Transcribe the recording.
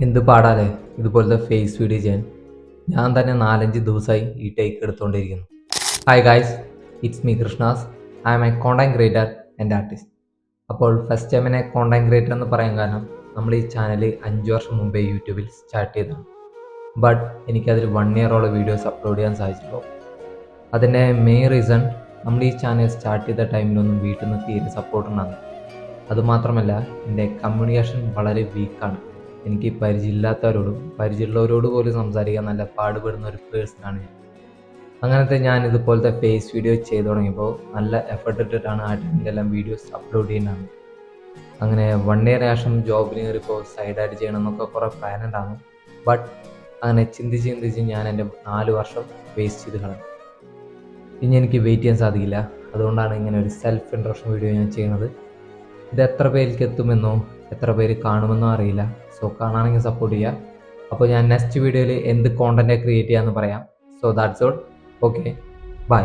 എന്ത് പാടാലേ ഇതുപോലത്തെ face video ചെയ്യാൻ. ഞാൻ തന്നെ 4-5 ദിവസമായി ഈ ടേക്ക് എടുത്തുകൊണ്ടിരിക്കുന്നു. Hi guys, it's me Krishnas. I am a content creator and artist. അപ്പോൾ ഫസ്റ്റ് ടൈമിനെ കോണ്ടന്റ് ക്രിയേറ്റർ എന്ന് പറയാൻ കാരണം നമ്മൾ ഈ ചാനൽ 5 വർഷം മുമ്പേ യൂട്യൂബിൽ സ്റ്റാർട്ട് ചെയ്തതാണ്. ബട്ട് എനിക്കതിൽ 1 ഇയറോളം വീഡിയോസ് അപ്ലോഡ് ചെയ്യാൻ സാധിച്ചിട്ടുള്ളൂ. അതിൻ്റെ മെയിൻ റീസൺ, നമ്മൾ ഈ ചാനൽ സ്റ്റാർട്ട് ചെയ്ത ടൈമിലൊന്നും വീട്ടിൽ നിന്ന് തീരെ സപ്പോർട്ട് ഉണ്ടാകും. അതുമാത്രമല്ല, എൻ്റെ കമ്മ്യൂണിക്കേഷൻ വളരെ വീക്കാണ്. എനിക്ക് പരിചയമില്ലാത്തവരോടും പരിചയമുള്ളവരോട് പോലും സംസാരിക്കാൻ നല്ല പാടുപെടുന്ന ഒരു പേഴ്സണാണ് ഞാൻ. അങ്ങനത്തെ ഞാൻ ഇതുപോലത്തെ ഫേസ് വീഡിയോ ചെയ്തു തുടങ്ങിയപ്പോൾ നല്ല എഫർട്ട് ഇട്ടിട്ടാണ് ആ ടൈമിലെല്ലാം വീഡിയോസ് അപ്ലോഡ് ചെയ്യുന്നതാണ്. അങ്ങനെ 1 ഇയർ ശേഷം ജോബിന് കയറിയപ്പോൾ സൈഡായിട്ട് ചെയ്യണം എന്നൊക്കെ കുറേ പ്ലാൻ ഉണ്ടാകും. ബട്ട് അങ്ങനെ ചിന്തിച്ച് ഞാൻ എൻ്റെ 4 വർഷം വേസ്റ്റ് ചെയ്ത് കളഞ്ഞു. ഇനി എനിക്ക് വെയിറ്റ് ചെയ്യാൻ സാധിക്കില്ല. അതുകൊണ്ടാണ് ഇങ്ങനെ ഒരു സെൽഫ് ഇൻട്രൊഡക്ഷൻ വീഡിയോ ഞാൻ ചെയ്യുന്നത്. ഇത് എത്ര പേർക്ക് എത്തുമെന്നോ എത്ര പേര് കാണുമെന്നോ അറിയില്ല. സോ കാണാണെങ്കിൽ സപ്പോർട്ട് ചെയ്യുക. അപ്പോൾ ഞാൻ നെക്സ്റ്റ് വീഡിയോയിൽ എന്ത് കോണ്ടന്റ് ക്രിയേറ്റ് ചെയ്യാമെന്ന് പറയാം. So that's all. Okay, by.